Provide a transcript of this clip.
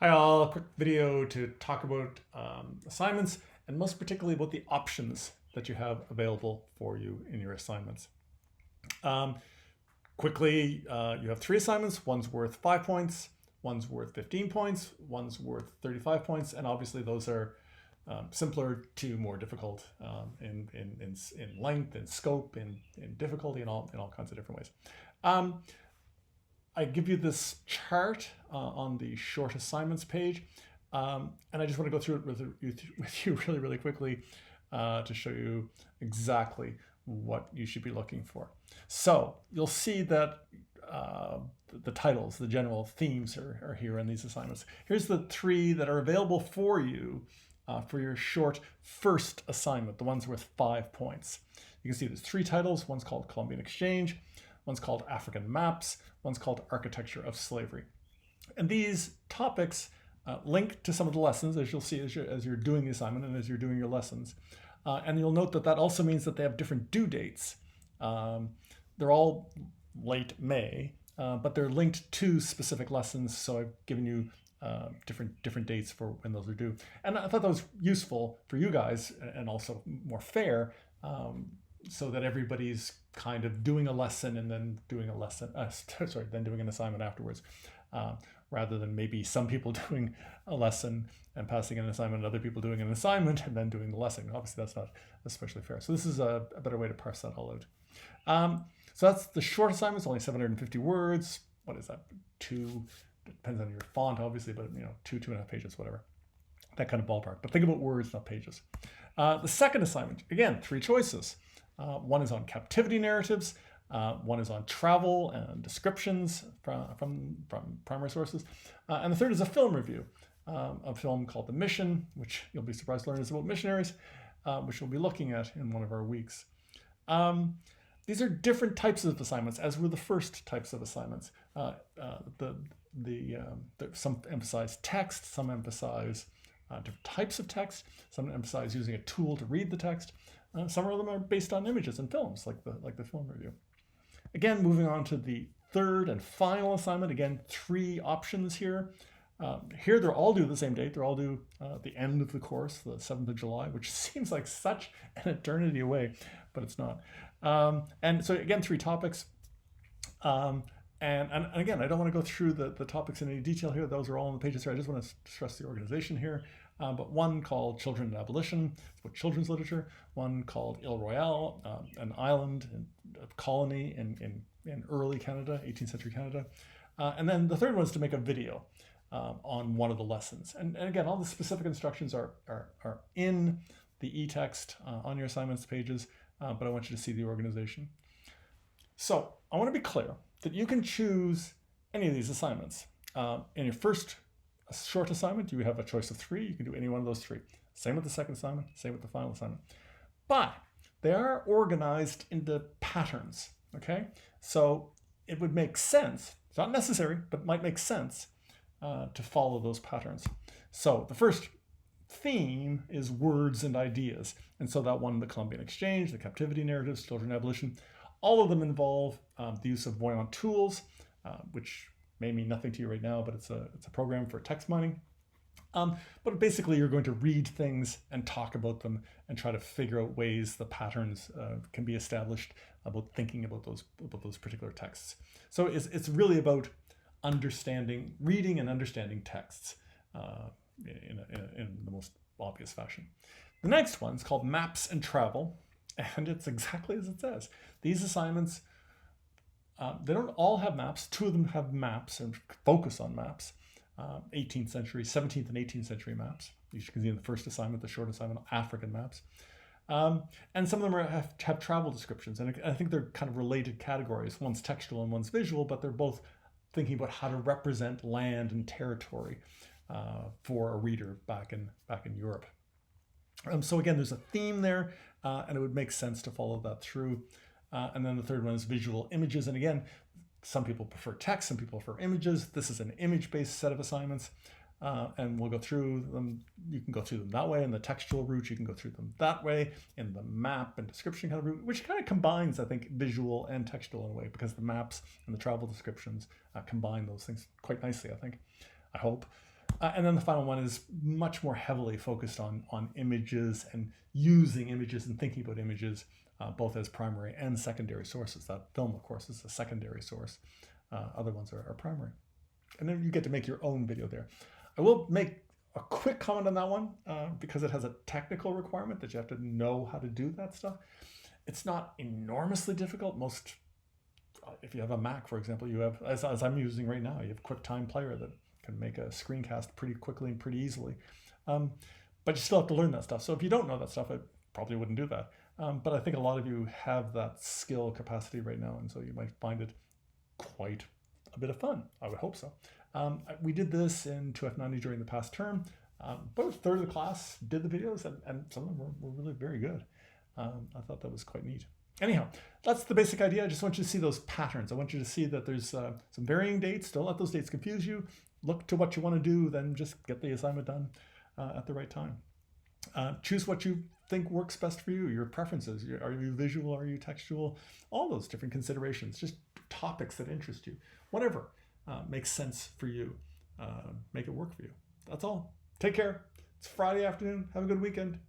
Hi all, a quick video to talk about assignments and most particularly about the options that you have available for you in your assignments. Um, quickly, you have three assignments. One's worth 5 points, one's worth 15 points, one's worth 35 points, and obviously those are simpler to more difficult in length, in scope, in difficulty, in all kinds of different ways. I give you this chart on the short assignments page, and I just want to go through it with you really quickly to show you exactly what you should be looking for. So you'll see that the titles, the general themes are here in these assignments. Here's the three that are available for you for your short first assignment, the ones worth 5 points. You can see there's three titles. One's called Columbian Exchange, one's called African Maps, one's called Architecture of Slavery. And these topics link to some of the lessons, as you'll see as you're doing the assignment and as you're doing your lessons. And you'll note that also means that they have different due dates. They're all late May, but they're linked to specific lessons, so I've given you different dates for when those are due. And I thought that was useful for you guys and also more fair, so that everybody's kind of doing a lesson and then doing a lesson, then doing an assignment afterwards, rather than maybe some people doing a lesson and passing an assignment and other people doing an assignment and then doing the lesson. Obviously, that's not especially fair. So this is a better way to parse that all out. So that's the short assignments, only 750 words. What is that? Depends on your font, obviously, but 2.5 pages, whatever. That kind of ballpark. But think about words, not pages. The second assignment, again, three choices. One is on captivity narratives, one is on travel and descriptions from primary sources, and the third is a film review, a film called The Mission, which you'll be surprised to learn is about missionaries, which we'll be looking at in one of our weeks. These are different types of assignments, as were the first types of assignments. Some emphasize text, some emphasize different types of text, some emphasize using a tool to read the text. Some of them are based on images and films, like the film review. Again, moving on to the third and final assignment. Again, three options here. Here they're all due the same date. They're all due at the end of the course, the 7th of July, which seems like such an eternity away, but it's not. And so again, three topics. And again, I don't want to go through the topics in any detail here. Those are all on the pages here. I just want to stress the organization here. But one called Children and Abolition, it's about children's literature. One called Ile Royale, an island, a colony in early Canada, 18th century Canada. And then the third one is to make a video on one of the lessons. And again, all the specific instructions are in the e-text on your assignments pages, but I want you to see the organization. So I want to be clear that you can choose any of these assignments. In your first short assignment, you have a choice of three. You can do any one of those three. Same with the second assignment, same with the final assignment. But they are organized into patterns, okay? So it would make sense, it's not necessary, but it might make sense to follow those patterns. So the first theme is words and ideas. And so that one, the Columbian Exchange, the captivity narratives, children and abolition, all of them involve the use of Voyant tools, which may mean nothing to you right now, but it's a program for text mining. But basically, you're going to read things and talk about them and try to figure out ways the patterns can be established about thinking about those particular texts. So it's really about reading and understanding texts in the most obvious fashion. The next one is called Maps and Travel, and it's exactly as it says. These assignments, they don't all have maps. Two of them have maps and focus on maps. 18th century, 17th and 18th century maps. You can see in the first assignment, the short assignment, African maps. And some of them have travel descriptions. And I think they're kind of related categories. One's textual and one's visual, but they're both thinking about how to represent land and territory for a reader back in Europe. So again, there's a theme there, and it would make sense to follow that through. And then the third one is visual images. And again, some people prefer text, some people prefer images. This is an image-based set of assignments, and we'll go through them. You can go through them that way. In the textual route, you can go through them that way. In the map and description kind of route, which kind of combines, I think, visual and textual in a way, because the maps and the travel descriptions combine those things quite nicely, I think. I hope. And then the final one is much more heavily focused on images and using images and thinking about images both as primary and secondary sources. That film, of course, is a secondary source. Other ones are primary. And then you get to make your own video there. I will make a quick comment on that one because it has a technical requirement that you have to know how to do that stuff. It's not enormously difficult. Most, if you have a Mac, for example, you have, as I'm using right now, you have QuickTime Player that can make a screencast pretty quickly and pretty easily. But you still have to learn that stuff. So if you don't know that stuff, I probably wouldn't do that. But I think a lot of you have that skill capacity right now, and so you might find it quite a bit of fun. I would hope so. We did this in 2F90 during the past term. About a third of the class did the videos, and some of them were really very good. I thought that was quite neat. Anyhow, that's the basic idea. I just want you to see those patterns. I want you to see that there's some varying dates. Don't let those dates confuse you. Look to what you want to do, then just get the assignment done at the right time. Choose what you think works best for you, your preferences. Are you visual? Are you textual? All those different considerations, just topics that interest you. Whatever makes sense for you. Make it work for you. That's all. Take care. It's Friday afternoon. Have a good weekend.